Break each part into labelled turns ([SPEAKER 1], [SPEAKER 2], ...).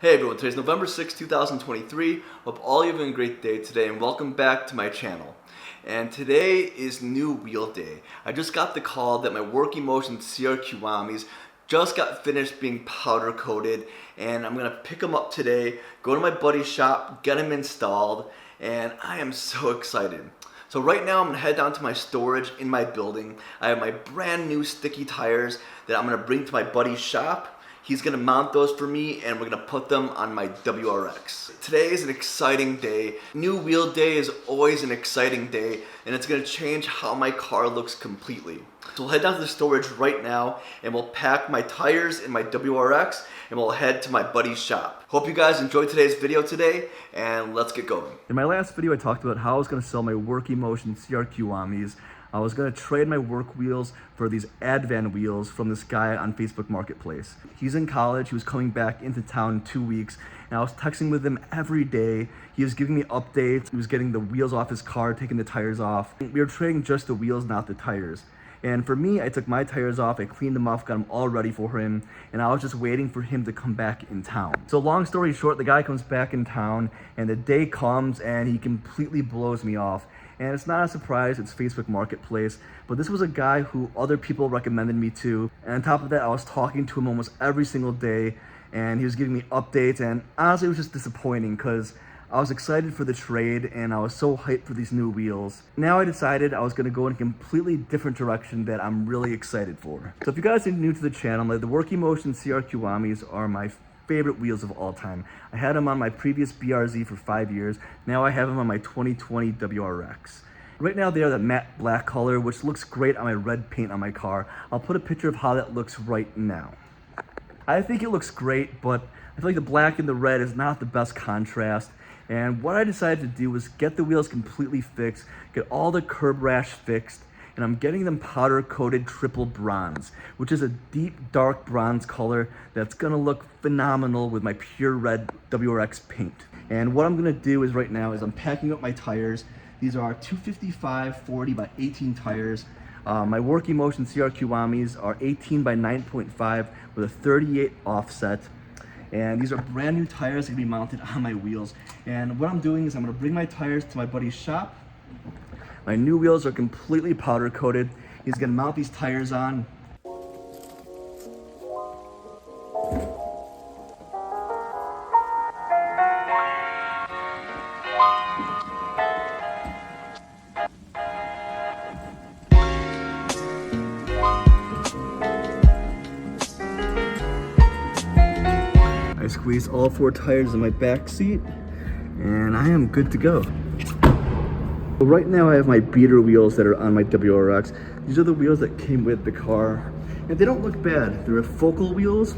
[SPEAKER 1] Hey everyone, today's November 6, 2023. Hope all you have a great day today and welcome back to my channel. And today is new wheel day. I just got the call that my Work Emotion CR Kiwamis just got finished being powder coated, and I'm gonna pick them up today, go to my buddy's shop, get them installed, and I am so excited. So right now I'm gonna head down to my storage in my building. I have my brand new sticky tires that I'm gonna bring to my buddy's shop. He's gonna mount those for me and we're gonna put them on my WRX. Today is an exciting day. New wheel day is always an exciting day, and it's gonna change how my car looks completely. So we'll head down to the storage right now and we'll pack my tires in my WRX and we'll head to my buddy's shop. Hope you guys enjoyed today's video today, and let's get going. In my last video I talked about how I was gonna sell my Work Emotion CR Kiwamis. I was gonna trade my work wheels for these Advan wheels from this guy on Facebook Marketplace. He's in college, he was coming back into town in 2 weeks, and I was texting with him every day. He was giving me updates, he was getting the wheels off his car, taking the tires off. We were trading just the wheels, not the tires. And for me, I took my tires off, I cleaned them off, got them all ready for him, and I was just waiting for him to come back in town. So long story short, the guy comes back in town, and the day comes and he completely blows me off. And it's not a surprise, it's Facebook Marketplace, but this was a guy who other people recommended me to. And on top of that, I was talking to him almost every single day, and he was giving me updates, and honestly, it was just disappointing because I was excited for the trade and I was so hyped for these new wheels. Now I decided I was gonna go in a completely different direction that I'm really excited for. So if you guys are new to the channel, the Work Emotion CR Kiwamis are my favorite wheels of all time. I had them on my previous BRZ for 5 years. Now I have them on my 2020 WRX. Right now they are the matte black color, which looks great on my red paint on my car. I'll put a picture of how that looks right now. I think it looks great, but I feel like the black and the red is not the best contrast. And what I decided to do was get the wheels completely fixed, get all the curb rash fixed, and I'm getting them powder coated triple bronze, which is a deep dark bronze color that's gonna look phenomenal with my pure red WRX paint. And what I'm gonna do is right now is I'm packing up my tires. These are 255 40 by 18 tires. My Work Emotion CR Kiwamis are 18 by 9.5 with a 38 offset. And these are brand new tires that can be mounted on my wheels. And what I'm doing is I'm gonna bring my tires to my buddy's shop. My new wheels are completely powder coated. He's gonna mount these tires on. I squeezed all 4 tires in my back seat, and I am good to go. Right now I have my beater wheels that are on my WRX. These are the wheels that came with the car, and they don't look bad. They're focal wheels,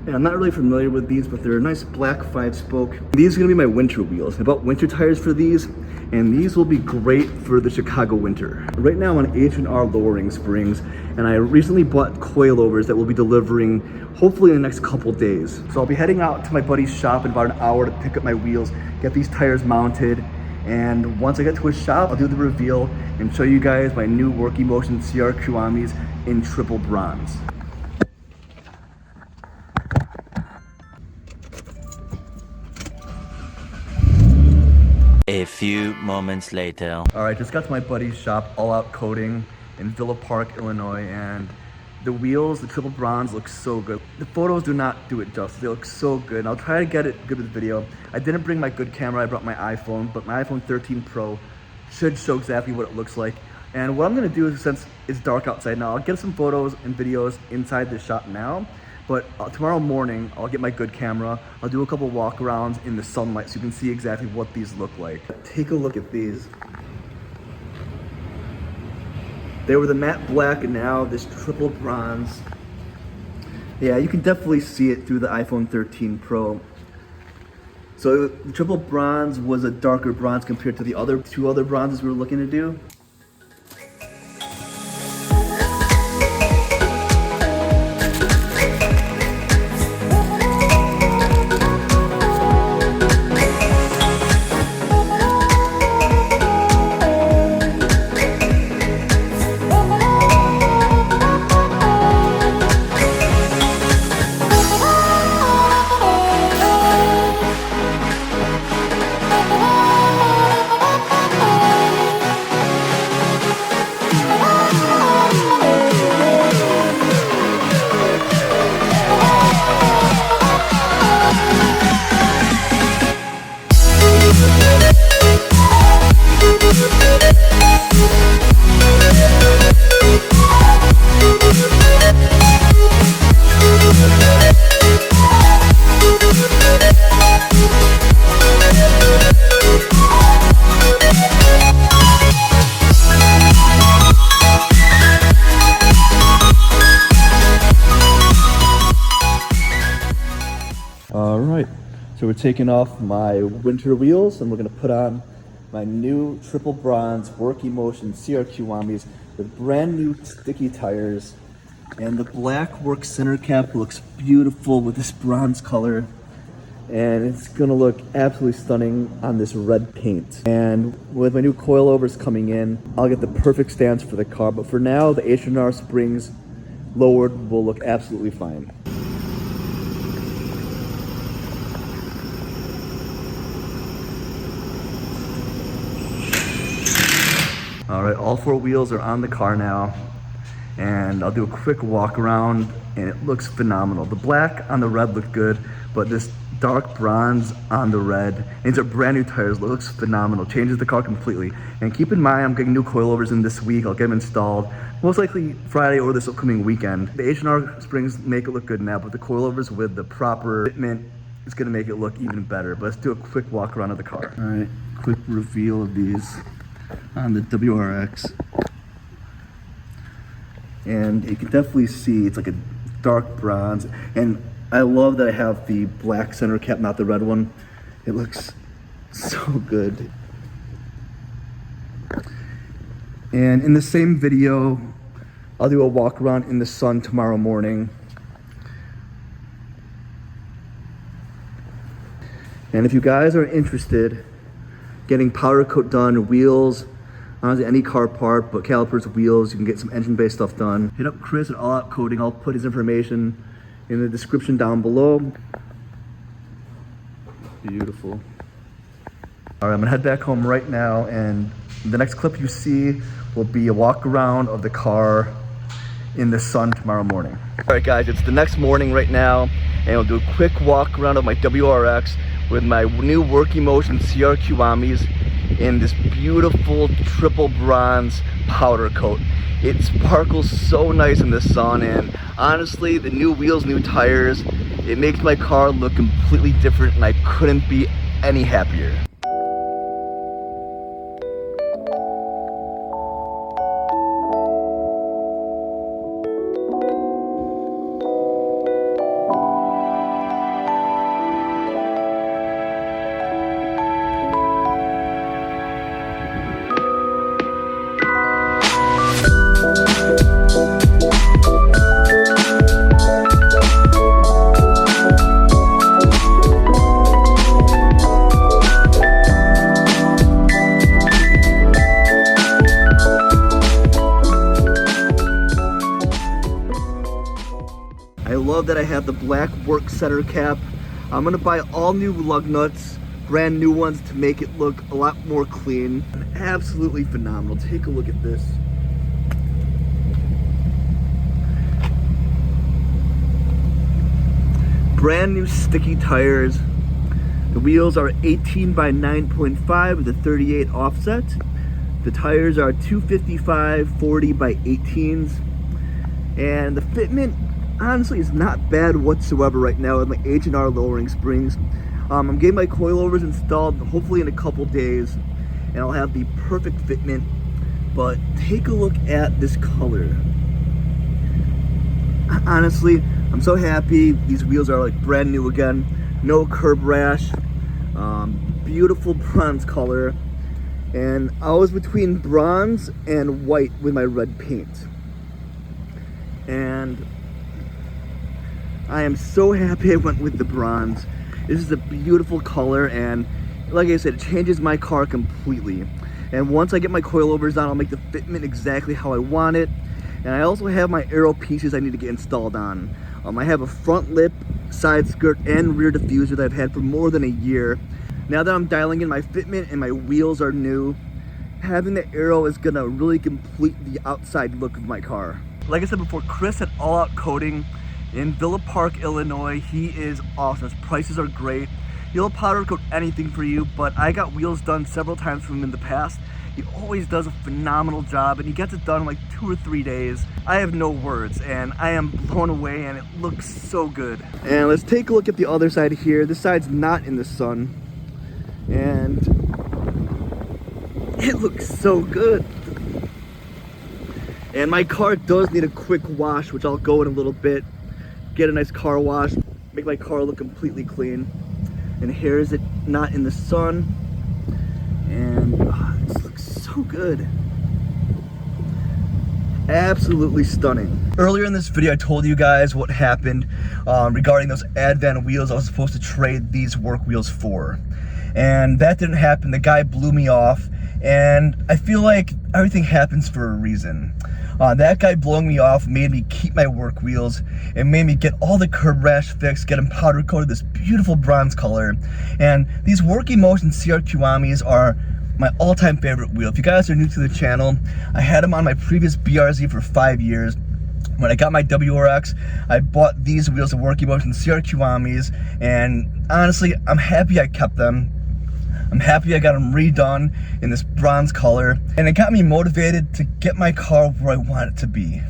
[SPEAKER 1] and I'm not really familiar with these, but they're a nice black 5-spoke. These are gonna be my winter wheels. I bought winter tires for these, and these will be great for the Chicago winter. Right now I'm on H&R lowering springs, and I recently bought coilovers that will be delivering hopefully in the next couple days. So I'll be heading out to my buddy's shop in about an hour to pick up my wheels, get these tires mounted, and once I get to his shop, I'll do the reveal and show you guys my new Work Emotion CR Kiwamis in triple bronze.
[SPEAKER 2] A few moments later.
[SPEAKER 1] All right, just got to my buddy's shop, AllOut Coating in Villa Park, Illinois, and the wheels, the triple bronze, look so good. The photos do not do it justice. They look so good, and I'll try to get it good with the video. I didn't bring my good camera, I brought my iPhone, but my iPhone 13 Pro should show exactly what it looks like. And what I'm gonna do is, since it's dark outside now, I'll get some photos and videos inside the shop now, but tomorrow morning, I'll get my good camera. I'll do a couple walk-arounds in the sunlight so you can see exactly what these look like. Take a look at these. They were the matte black, and now this triple bronze. Yeah, you can definitely see it through the iPhone 13 Pro. So the triple bronze was a darker bronze compared to the other 2 other bronzes we were looking to do. So we're taking off my winter wheels and we're gonna put on my new triple bronze Work Emotion CRQ Wambies with brand new sticky tires. And the black work center cap looks beautiful with this bronze color. And it's gonna look absolutely stunning on this red paint. And with my new coilovers coming in, I'll get the perfect stance for the car. But for now, the H&R springs lowered will look absolutely fine. All right, all four wheels are on the car now. And I'll do a quick walk around and it looks phenomenal. The black on the red looked good, but this dark bronze on the red, and these are brand new tires, looks phenomenal, changes the car completely. And keep in mind, I'm getting new coilovers in this week. I'll get them installed, most likely Friday or this upcoming weekend. The H&R springs make it look good now, but the coilovers with the proper fitment is gonna make it look even better. But let's do a quick walk around of the car. All right, quick reveal of these on the WRX. And you can definitely see it's like a dark bronze, and I love that I have the black center cap, not the red one. It looks so good. And in the same video, I'll do a walk around in the sun tomorrow morning. And if you guys are interested, getting powder coat done, wheels, honestly any car part, but calipers, wheels, you can get some engine-based stuff done. Hit up Chris at AllOut Coating. I'll put his information in the description down below. Beautiful. All right, I'm gonna head back home right now, and the next clip you see will be a walk around of the car in the sun tomorrow morning. All right guys, it's the next morning right now, and I'll do a quick walk around of my WRX with my new Work Emotion CRQ Wambies in this beautiful triple bronze powder coat. It sparkles so nice in the sun, and honestly, the new wheels, new tires, it makes my car look completely different, and I couldn't be any happier. I love that I have the black work center cap. I'm gonna buy all new lug nuts, brand new ones, to make it look a lot more clean. Absolutely phenomenal. Take a look at this. Brand new sticky tires. The wheels are 18 by 9.5 with a 38 offset. The tires are 255 40 by 18s. And the fitment honestly is not bad whatsoever right now with my H&R lowering springs. I'm getting my coilovers installed hopefully in a couple days, and I'll have the perfect fitment. But take a look at this color. Honestly, I'm so happy. These wheels are like brand new again. No curb rash. Beautiful bronze color. And I was between bronze and white with my red paint. And I am so happy I went with the bronze. This is a beautiful color, and like I said, it changes my car completely. And once I get my coilovers on, I'll make the fitment exactly how I want it. And I also have my aero pieces I need to get installed on. I have a front lip, side skirt, and rear diffuser that I've had for more than a year. Now that I'm dialing in my fitment and my wheels are new, having the aero is gonna really complete the outside look of my car. Like I said before, Chris at AllOut Coating in Villa Park, Illinois. He is awesome. His prices are great. He'll powder coat anything for you, but I got wheels done several times from him in the past. He always does a phenomenal job, and he gets it done in like 2 or 3 days. I have no words, and I am blown away, and it looks so good. And let's take a look at the other side here. This side's not in the sun, and it looks so good. And my car does need a quick wash, which I'll go in a little bit. Get a nice car wash, make my car look completely clean. And here is it not in the sun. And this looks so good. Absolutely stunning. Earlier in this video, I told you guys what happened regarding those Advan wheels I was supposed to trade these work wheels for. And that didn't happen. The guy blew me off. And I feel like everything happens for a reason. That guy blowing me off made me keep my work wheels. It made me get all the curb rash fixed, get them powder coated this beautiful bronze color. And these Work Emotion CR Kiwamis are my all-time favorite wheel. If you guys are new to the channel, I had them on my previous BRZ for 5 years. When I got my WRX, I bought these wheels, the Work Emotion CR Kiwamis, and honestly, I'm happy I kept them. I'm happy I got them redone in this bronze color, and it got me motivated to get my car where I want it to be.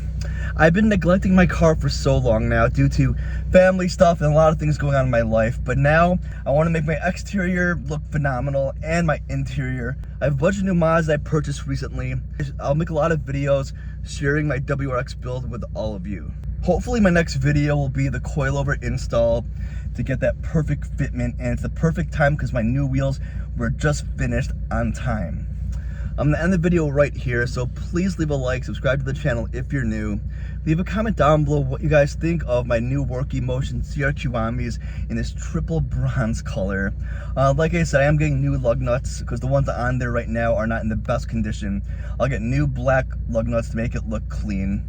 [SPEAKER 1] I've been neglecting my car for so long now due to family stuff and a lot of things going on in my life, but now I want to make my exterior look phenomenal and my interior. I have a bunch of new mods that I purchased recently. I'll make a lot of videos sharing my WRX build with all of you. Hopefully my next video will be the coilover install to get that perfect fitment, and it's the perfect time because my new wheels were just finished on time. I'm gonna end the video right here, so please leave a like, subscribe to the channel if you're new. Leave a comment down below what you guys think of my new Work Emotion CR Kiwamis in this triple bronze color. Like I said, I am getting new lug nuts because the ones on there right now are not in the best condition. I'll get new black lug nuts to make it look clean.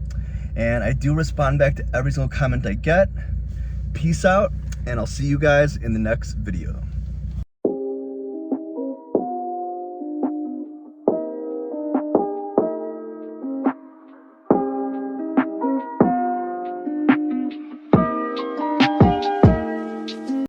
[SPEAKER 1] And I do respond back to every single comment I get. Peace out, and I'll see you guys in the next video.